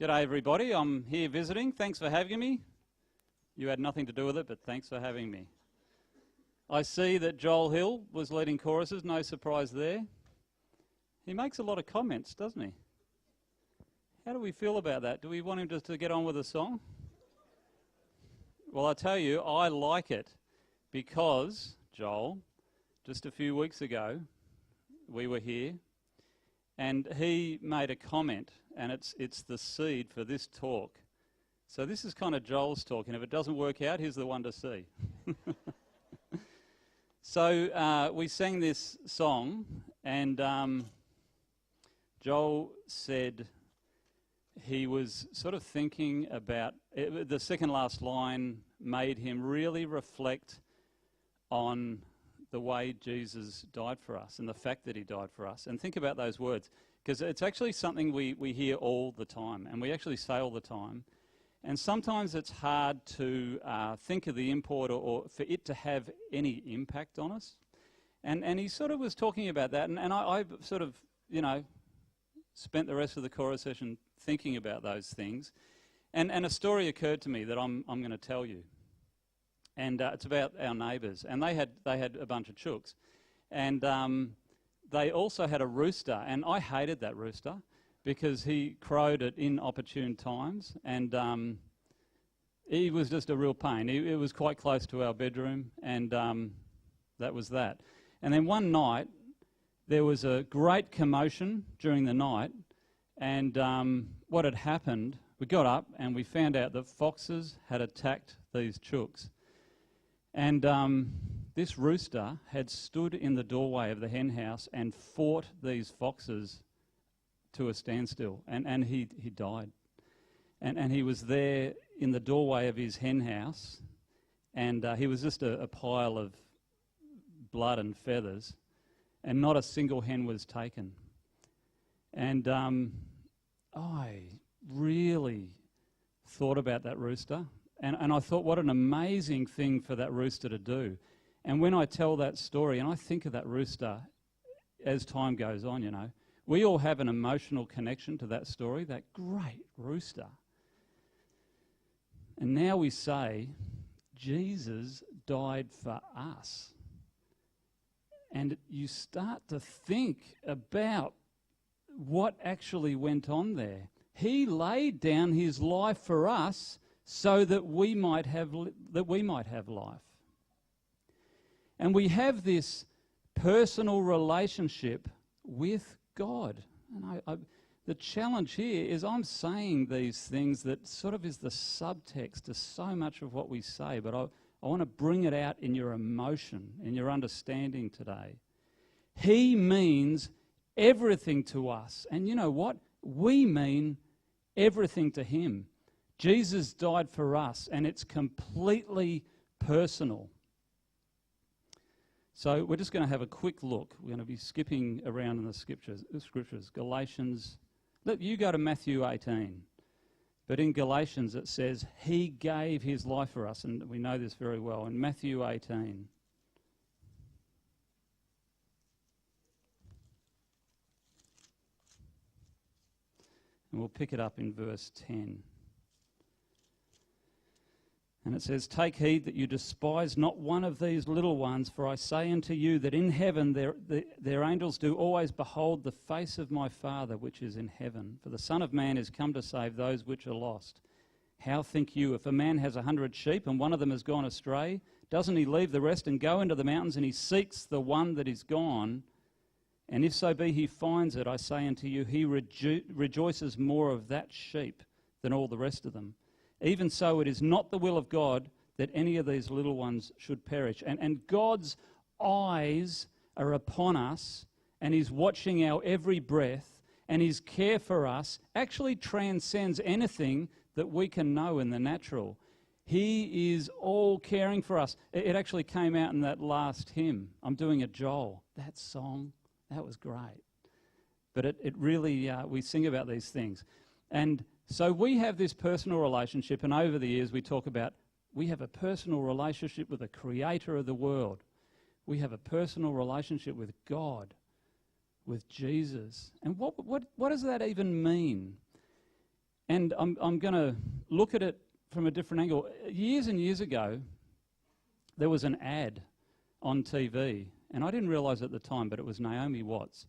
G'day everybody, I'm here visiting. Thanks for having me. You had nothing to do with it, but thanks for having me. I see that Joel Hill was leading choruses, no surprise there. He makes a lot of comments, doesn't he? How do we feel about that? Do we want him just to get on with the song? Well, I tell you, I like it because, Joel, just a few weeks ago, we were here and he made a comment, and it's the seed for this talk. So this is kind of Joel's talk, and if it doesn't work out, he's the one to see. So we sang this song, and Joel said he was sort of thinking about it. The second last line made him really reflect on the way Jesus died for us and the fact that he died for us. And think about those words, because it's actually something we hear all the time, and we actually say all the time. And sometimes it's hard to think of the import or for it to have any impact on us. And he sort of was talking about that, and I sort of, spent the rest of the chorus session thinking about those things. And a story occurred to me that I'm going to tell you. And it's about our neighbours. And they had a bunch of chooks. And they also had a rooster. And I hated that rooster because he crowed at inopportune times. And he was just a real pain. It was quite close to our bedroom. And that was that. And then one night, there was a great commotion during the night. And what had happened, we got up and we found out that foxes had attacked these chooks. And this rooster had stood in the doorway of the hen house and fought these foxes to a standstill. And he died. And he was there in the doorway of his hen house. And he was just a pile of blood and feathers. And not a single hen was taken. And I really thought about that rooster. And I thought, what an amazing thing for that rooster to do. And when I tell that story, and I think of that rooster as time goes on, we all have an emotional connection to that story, that great rooster. And now we say, Jesus died for us. And you start to think about what actually went on there. He laid down his life for us so that we might have life. And we have this personal relationship with God. And the challenge here is I'm saying these things that sort of is the subtext to so much of what we say, but I want to bring it out in your emotion, in your understanding today. He means everything to us. And you know what? We mean everything to him. Jesus died for us, and it's completely personal. So we're just going to have a quick look. We're going to be skipping around in the scriptures. Galatians. Let you go to Matthew 18. But in Galatians it says, he gave his life for us, and we know this very well. In Matthew 18. And we'll pick it up in verse 10. And it says, take heed that you despise not one of these little ones, for I say unto you that in heaven their angels do always behold the face of my Father which is in heaven. For the Son of Man is come to save those which are lost. How think you, if a man has 100 sheep and one of them has gone astray, doesn't he leave the rest and go into the mountains, and he seeks the one that is gone? And if so be he finds it, I say unto you, he rejoices more of that sheep than all the rest of them. Even so, it is not the will of God that any of these little ones should perish. And God's eyes are upon us, and he's watching our every breath, and his care for us actually transcends anything that we can know in the natural. He is all caring for us. It actually came out in that last hymn. I'm doing a Joel. That song, that was great. But it really, we sing about these things. And so we have this personal relationship, and over the years we talk about we have a personal relationship with the creator of the world. We have a personal relationship with God, with Jesus. And what does that even mean? And I'm going to look at it from a different angle. Years and years ago, there was an ad on TV, and I didn't realise at the time, but it was Naomi Watts.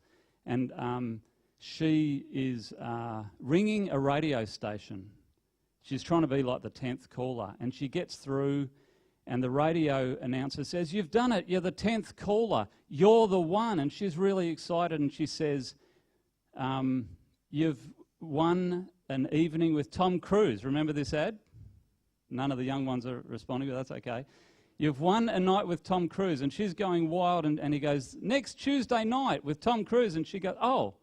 And she is ringing a radio station. She's trying to be like the 10th caller, and she gets through, and the radio announcer says, "You've done it, you're the 10th caller, you're the one." And she's really excited, and she says, "You've won an evening with Tom Cruise." Remember this ad? None of the young ones are responding, but that's okay. "You've won a night with Tom Cruise." And she's going wild, and he goes, "Next Tuesday night with Tom Cruise." And she goes, "Oh,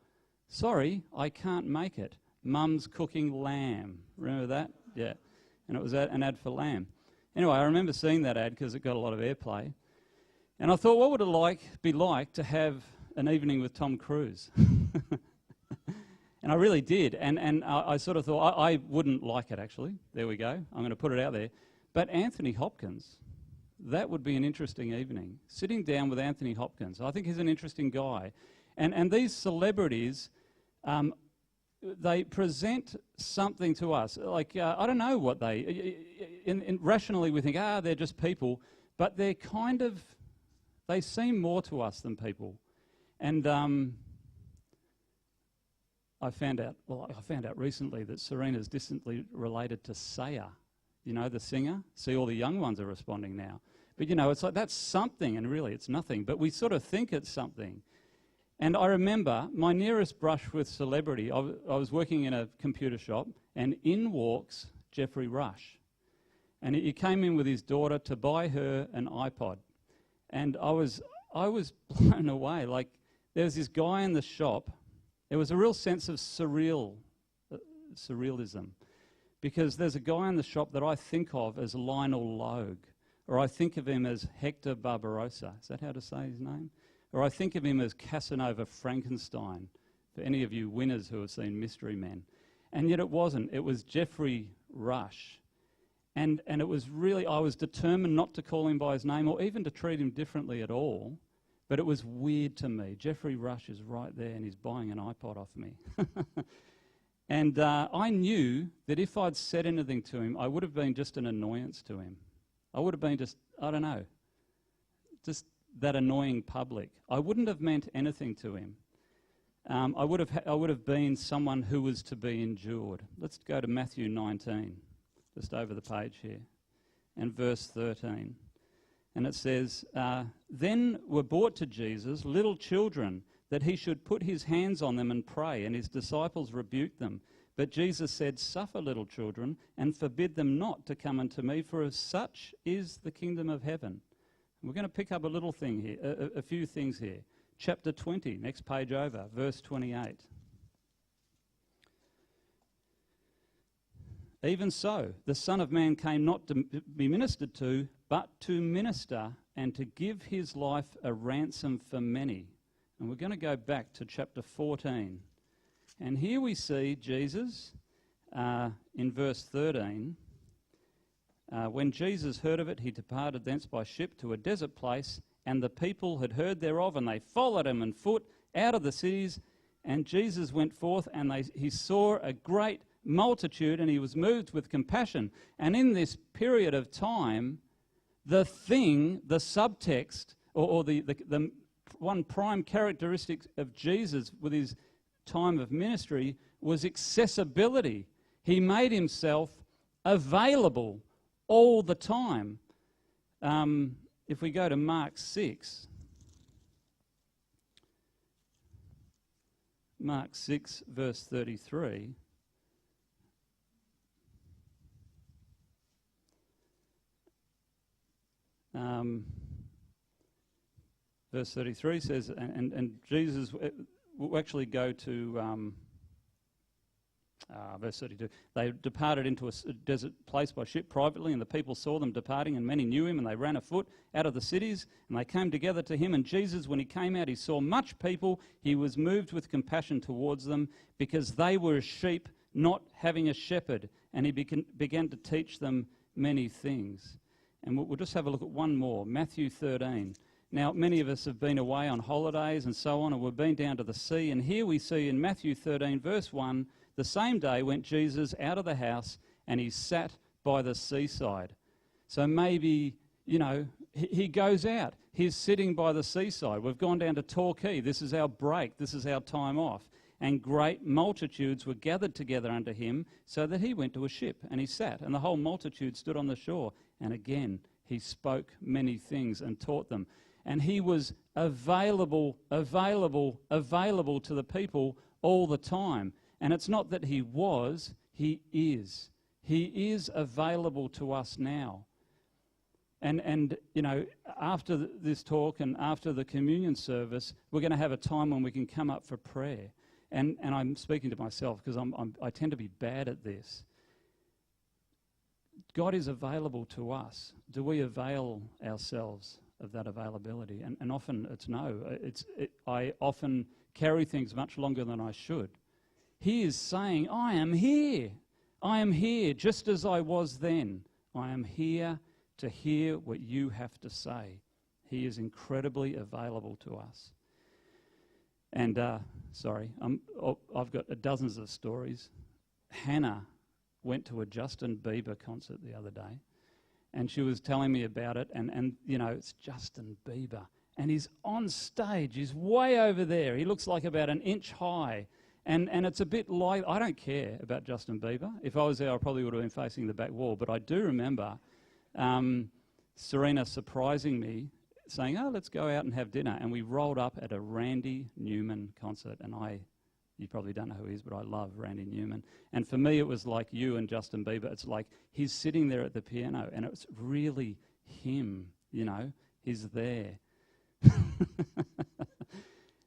sorry, I can't make it. Mum's cooking lamb." Remember that? Yeah. And it was an ad for lamb. Anyway, I remember seeing that ad because it got a lot of airplay. And I thought, what would it be like to have an evening with Tom Cruise? And I really did. And I sort of thought, I wouldn't like it, actually. There we go. I'm going to put it out there. But Anthony Hopkins, that would be an interesting evening. Sitting down with Anthony Hopkins. I think he's an interesting guy. And these celebrities, they present something to us. Like, I don't know what rationally we think, they're just people. But they're they seem more to us than people. And I found out recently that Serena's distantly related to Saya, the singer. See, all the young ones are responding now. But, it's like that's something, and really it's nothing. But we sort of think it's something. And I remember my nearest brush with celebrity, I was working in a computer shop, and in walks Geoffrey Rush. And he came in with his daughter to buy her an iPod. And I was blown away. Like, there was this guy in the shop. There was a real sense of surrealism, because there's a guy in the shop that I think of as Lionel Logue, or I think of him as Hector Barbarossa. Is that how to say his name? Or I think of him as Casanova Frankenstein, for any of you winners who have seen Mystery Men. And yet it wasn't. It was Geoffrey Rush. And it was really, I was determined not to call him by his name or even to treat him differently at all. But it was weird to me. Geoffrey Rush is right there and he's buying an iPod off me. And I knew that if I'd said anything to him, I would have been just an annoyance to him. I would have been just that annoying public. I wouldn't have meant anything to him. I would have been someone who was to be endured. Let's go to Matthew 19, just over the page here, and verse 13. And it says, "Then were brought to Jesus little children, that he should put his hands on them and pray, and his disciples rebuked them. But Jesus said, Suffer little children, and forbid them not to come unto me, for of such is the kingdom of heaven." We're going to pick up a little thing here, a few things here. Chapter 20, next page over, verse 28. "Even so, the Son of Man came not to be ministered to, but to minister and to give his life a ransom for many." And we're going to go back to chapter 14. And here we see Jesus in verse 13. "When Jesus heard of it, he departed thence by ship to a desert place, and the people had heard thereof, and they followed him on foot out of the cities. And Jesus went forth, and he saw a great multitude, and he was moved with compassion." And in this period of time, the subtext, or the one prime characteristic of Jesus with his time of ministry was accessibility. He made himself available all the time. If we go to Mark 6, verse 33, verse 33 says, and Jesus, we'll actually go to verse 32. "They departed into a desert place by ship privately, and the people saw them departing, and many knew him, and they ran afoot out of the cities, and they came together to him. And Jesus, when he came out, he saw much people. He was moved with compassion towards them, because they were as sheep not having a shepherd, and he began to teach them many things." And we'll just have a look at one more, Matthew 13. Now, many of us have been away on holidays and so on, and we've been down to the sea. And here we see in Matthew 13, verse 1, The same day went Jesus out of the house and he sat by the seaside. So maybe, he goes out. He's sitting by the seaside. We've gone down to Torquay. This is our break. This is our time off. And great multitudes were gathered together unto him, so that he went to a ship and he sat. And the whole multitude stood on the shore. And again, he spoke many things and taught them. And he was available to the people all the time. And it's not that he was, he is. He is available to us now. And after this talk and after the communion service, we're going to have a time when we can come up for prayer. And I'm speaking to myself because I tend to be bad at this. God is available to us. Do we avail ourselves of that availability? And often it's no. I often carry things much longer than I should. He is saying, I am here. I am here just as I was then. I am here to hear what you have to say. He is incredibly available to us. And, I've got dozens of stories. Hannah went to a Justin Bieber concert the other day, and she was telling me about it, and it's Justin Bieber. And he's on stage. He's way over there. He looks like about an inch high. And it's a bit like, I don't care about Justin Bieber. If I was there, I probably would have been facing the back wall. But I do remember Serena surprising me, saying, let's go out and have dinner. And we rolled up at a Randy Newman concert. And you probably don't know who he is, but I love Randy Newman. And for me, it was like you and Justin Bieber. It's like he's sitting there at the piano, and it's really him, he's there.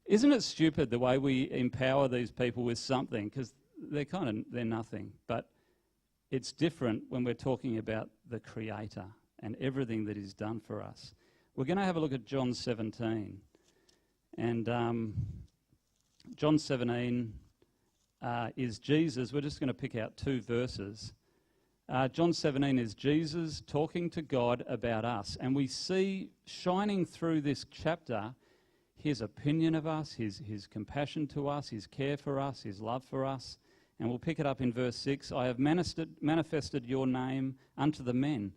Isn't it stupid the way we empower these people with something? Because they're nothing. But it's different when we're talking about the Creator and everything that He's done for us. We're going to have a look at John 17. And John 17 is Jesus. We're just going to pick out 2 verses. John 17 is Jesus talking to God about us. And we see shining through this chapter His opinion of us, his compassion to us, His care for us, His love for us. And we'll pick it up in verse 6. I have manifested your name unto the men.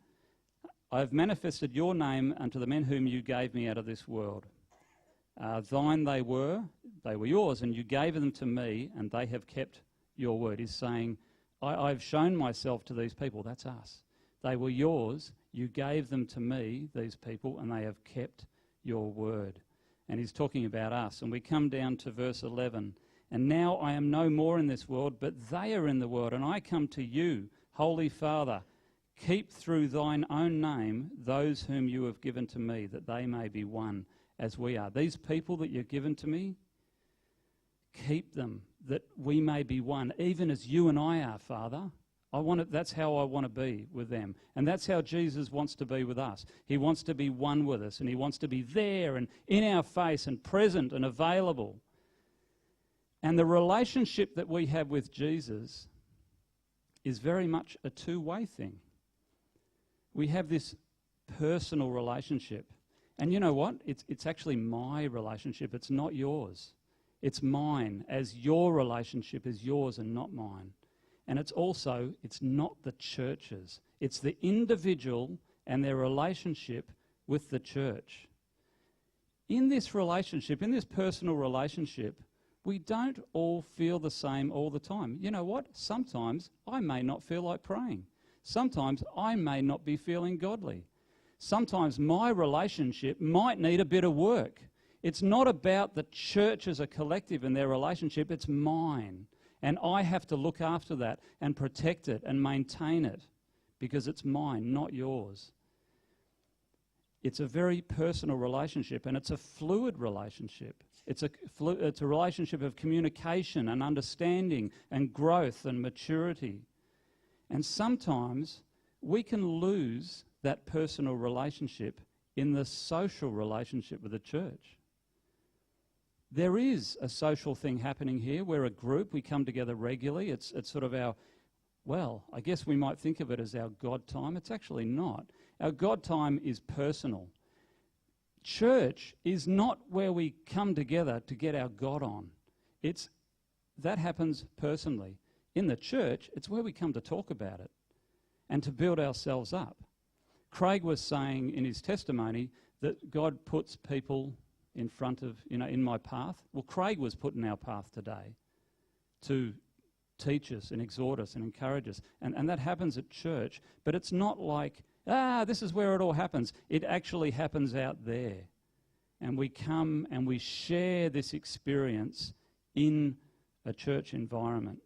I have manifested your name unto the men whom you gave me out of this world. Thine they were yours, and you gave them to me, and they have kept your word. He's saying, I've shown myself to these people. That's us. They were yours. You gave them to me, these people, and they have kept your word. And he's talking about us. And we come down to verse 11. And now I am no more in this world, but they are in the world, and I come to you, Holy Father. Keep through thine own name those whom you have given to me, that they may be one as we are. These people that you've given to me, keep them, that we may be one, even as you and I are, Father. That's how I want to be with them. And that's how Jesus wants to be with us. He wants to be one with us, and He wants to be there and in our face and present and available. And the relationship that we have with Jesus is very much a two-way thing. We have this personal relationship. And you know what? It's actually my relationship. It's not yours. It's mine, as your relationship is yours and not mine. And it's not the church's. It's the individual and their relationship with the church. In this relationship, in this personal relationship, we don't all feel the same all the time. You know what? Sometimes I may not feel like praying. Sometimes I may not be feeling godly. Sometimes my relationship might need a bit of work. It's not about the church as a collective and their relationship, it's mine. And I have to look after that and protect it and maintain it because it's mine, not yours. It's a very personal relationship, and it's a fluid relationship. It's a relationship of communication and understanding and growth and maturity. And sometimes we can lose that personal relationship in the social relationship with the church. There is a social thing happening here. We're a group. We come together regularly. It's sort of I guess we might think of it as our God time. It's actually not. Our God time is personal. Church is not where we come together to get our God on. That happens personally. in the church, it's where we come to talk about it and to build ourselves up. Craig was saying in his testimony that God puts people in front of, in my path. Well, Craig was put in our path today to teach us and exhort us and encourage us. And that happens at church, but it's not like, this is where it all happens. It actually happens out there. And we come and we share this experience in a church environment.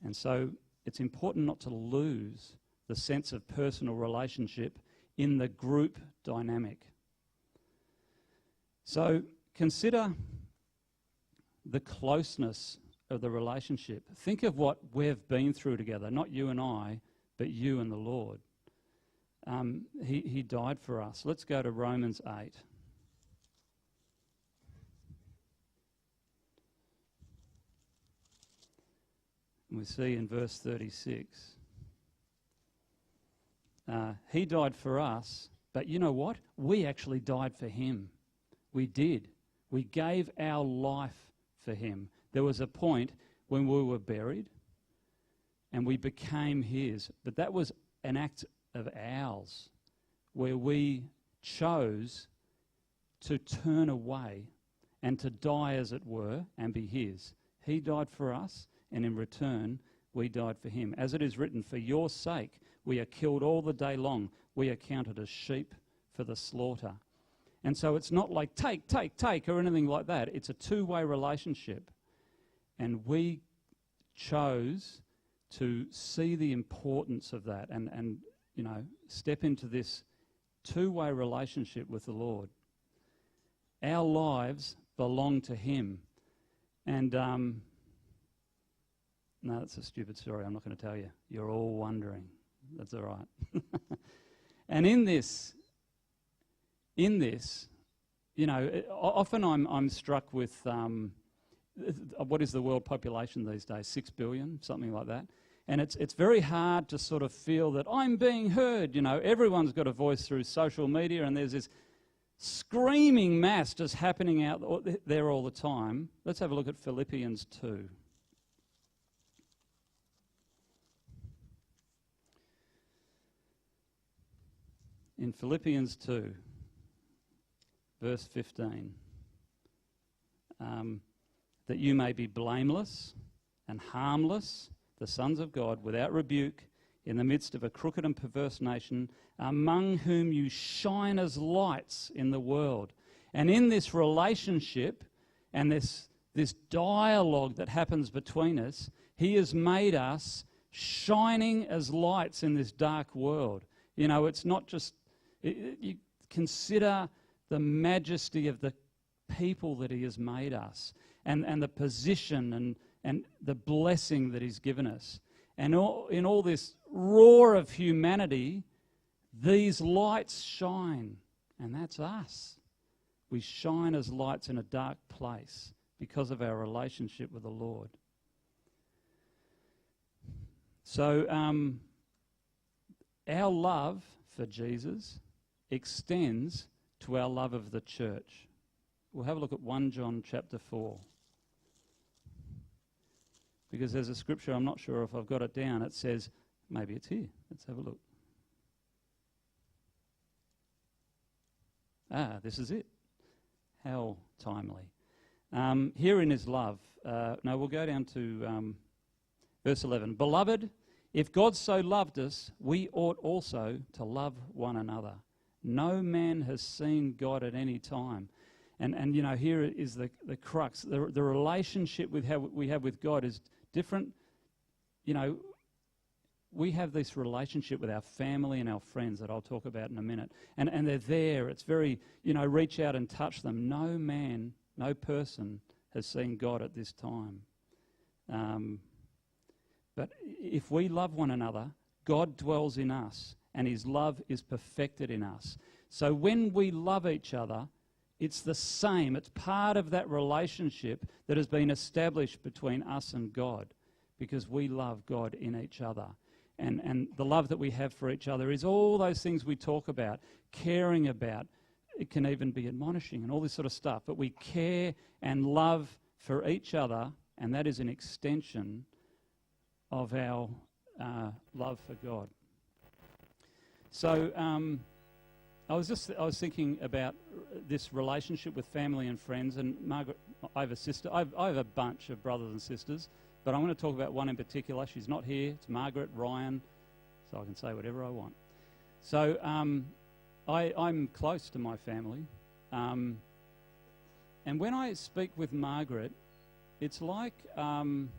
And so it's important not to lose the sense of personal relationship in the group dynamic. So consider the closeness of the relationship. Think of what we've been through together, not you and I, but you and the Lord. He died for us. Let's go to Romans 8. And we see in verse 36, he died for us, but you know what? We actually died for him. We did. We gave our life for him. There was a point when we were buried and we became his, but that was an act of ours where we chose to turn away and to die, as it were, and be his. He died for us, and in return, we died for him. As it is written, for your sake, we are killed all the day long. We are counted as sheep for the slaughter. And so it's not like take, or anything like that. It's a two-way relationship. And we chose to see the importance of that and step into this two-way relationship with the Lord. Our lives belong to him. And no, that's a stupid story. I'm not going to tell you. You're all wondering. That's all right. And in this, often I'm struck with what is the world population these days? 6 billion, something like that. And it's very hard to sort of feel that I'm being heard. Everyone's got a voice through social media, and there's this screaming mass just happening out there all the time. Let's have a look at Philippians 2. In Philippians 2, verse 15, that you may be blameless and harmless, the sons of God, without rebuke, in the midst of a crooked and perverse nation, among whom you shine as lights in the world. And in this relationship and this dialogue that happens between us, he has made us shining as lights in this dark world. It's not just... You consider the majesty of the people that he has made us and the position and the blessing that he's given us. And in all this roar of humanity, these lights shine, and that's us. We shine as lights in a dark place because of our relationship with the Lord. So our love for Jesus extends to our love of the church. We'll have a look at 1 John chapter 4. Because there's a scripture, I'm not sure if I've got it down, it says, maybe it's here. Let's have a look. This is it. How timely. Herein is love. We'll go down to verse 11. Beloved, if God so loved us, we ought also to love one another. No man has seen God at any time. And here is the crux. The relationship we have with God is different. We have this relationship with our family and our friends that I'll talk about in a minute. And they're there. It's very, reach out and touch them. No man, no person has seen God at this time. But if we love one another, God dwells in us, and his love is perfected in us. So when we love each other, it's the same. It's part of that relationship that has been established between us and God, because we love God in each other. And the love that we have for each other is all those things we talk about, caring about. It can even be admonishing and all this sort of stuff. But we care and love for each other, and that is an extension of our love for God. So I was thinking about this relationship with family and friends. And Margaret, I have a sister. I have a bunch of brothers and sisters, but I'm going to talk about one in particular. She's not here. It's Margaret, Ryan, so I can say whatever I want. So I'm close to my family. And when I speak with Margaret, it's like, and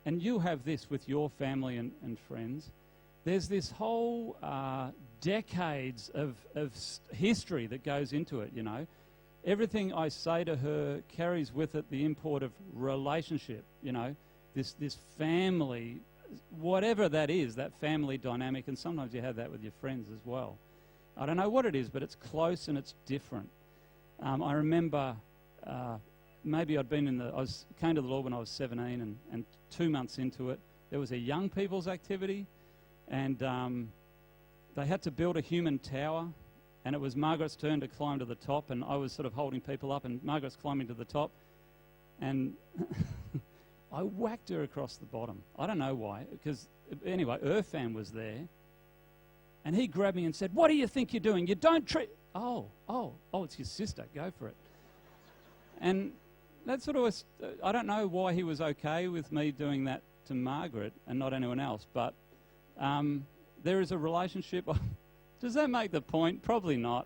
you'll have this with your family and friends, there's this whole decades of history that goes into it, you know. Everything I say to her carries with it the import of relationship, you know, this family, whatever that is, that family dynamic, and sometimes you have that with your friends as well. I don't know what it is, but it's close and it's different. I remember maybe I came to the Lord when I was 17, and 2 months into it, there was a young people's activity, and they had to build a human tower, and it was Margaret's turn to climb to the top, and I was sort of holding people up, and Margaret's climbing to the top, and I whacked her across the bottom. I don't know why, because anyway, Irfan was there, and he grabbed me and said, "What do you think you're doing? You don't treat..." Oh, it's your sister, go for it. And that sort of was, I don't know why he was okay with me doing that to Margaret and not anyone else, but there is a relationship. Does that make the point? Probably not.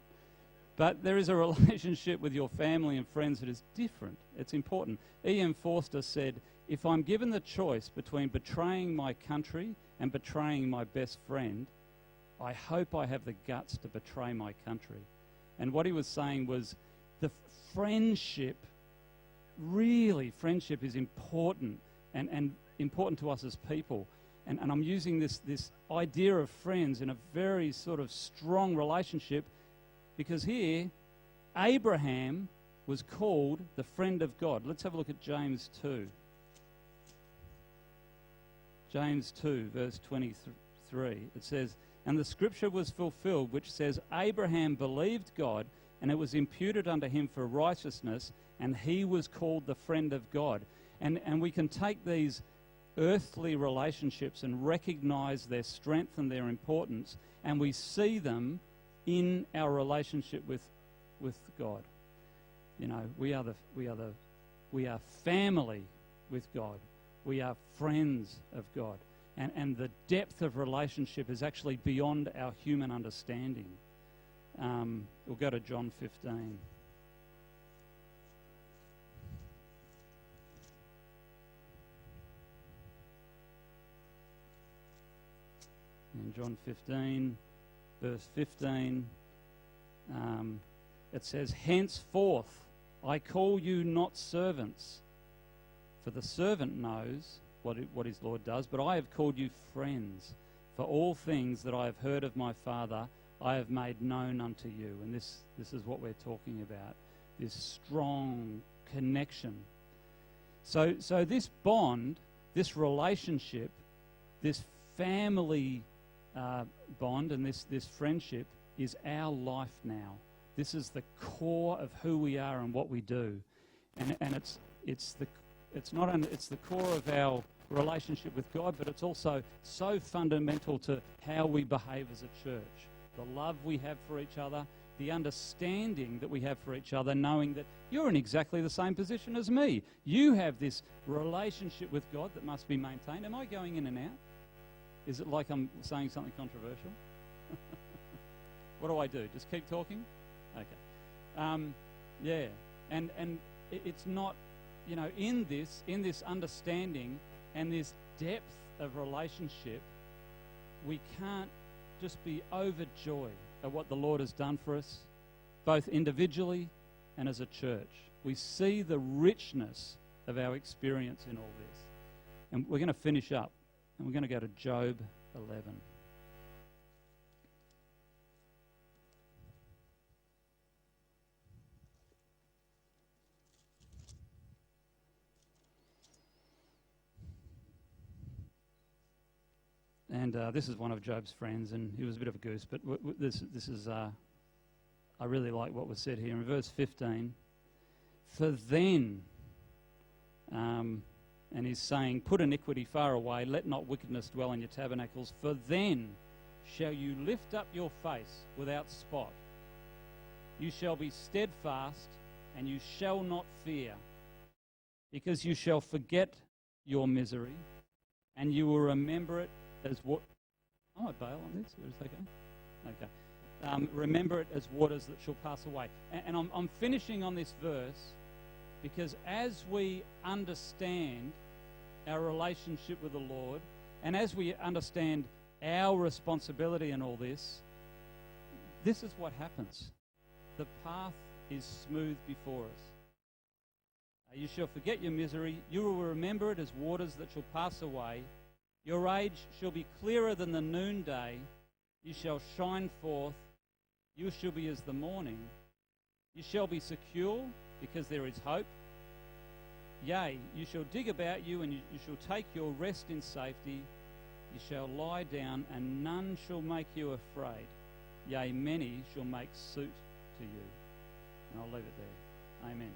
But there is a relationship with your family and friends that is different. It's important. E.M. Forster said, "If I'm given the choice between betraying my country and betraying my best friend, I hope I have the guts to betray my country." And what he was saying was the friendship is important and important to us as people. And I'm using this idea of friends in a very sort of strong relationship, because here Abraham was called the friend of God. Let's have a look at James 2. James 2, verse 23. It says, "And the scripture was fulfilled, which says, Abraham believed God, and it was imputed unto him for righteousness, and he was called the friend of God." And we can take these earthly relationships and recognize their strength and their importance, and we see them in our relationship with God. You know, we are family with God. We are friends of God. And the depth of relationship is actually beyond our human understanding. We'll go to John 15. In John 15, verse 15, it says, "Henceforth I call you not servants, for the servant knows what his Lord does, but I have called you friends, for all things that I have heard of my Father I have made known unto you." And this is what we're talking about, this strong connection. So this bond, this relationship, this family bond and this friendship is our life now. This is the core of who we are and what we do, and it's the core of our relationship with God, but it's also so fundamental to how we behave as a church. The love we have for each other, the understanding that we have for each other, knowing that you're in exactly the same position as me. You have this relationship with God that must be maintained. Am I going in and out? Is it like I'm saying something controversial? What do I do? Just keep talking? Okay. Yeah. And it's not, you know, in this understanding and this depth of relationship, we can't just be overjoyed at what the Lord has done for us, both individually and as a church. We see the richness of our experience in all this. And we're going to finish up, and we're going to go to Job 11. And this is one of Job's friends, and he was a bit of a goose, but this is, I really like what was said here in verse 15. "For then," and And he's saying, put iniquity far away, let not wickedness dwell in your tabernacles, for then shall you lift up your face without spot. You shall be steadfast, and you shall not fear, because you shall forget your misery, and you will remember it as what... I might bail on this, or is that okay? Okay. Remember it as waters that shall pass away. And I'm finishing on this verse because as we understand our relationship with the Lord, and as we understand our responsibility in all this, this is what happens. The path is smooth before us. You shall forget your misery. You will remember it as waters that shall pass away. Your age shall be clearer than the noonday. You shall shine forth. You shall be as the morning. You shall be secure, because there is hope. Yea, you shall dig about you, and you shall take your rest in safety. You shall lie down, and none shall make you afraid. Yea, many shall make suit to you. And I'll leave it there. Amen.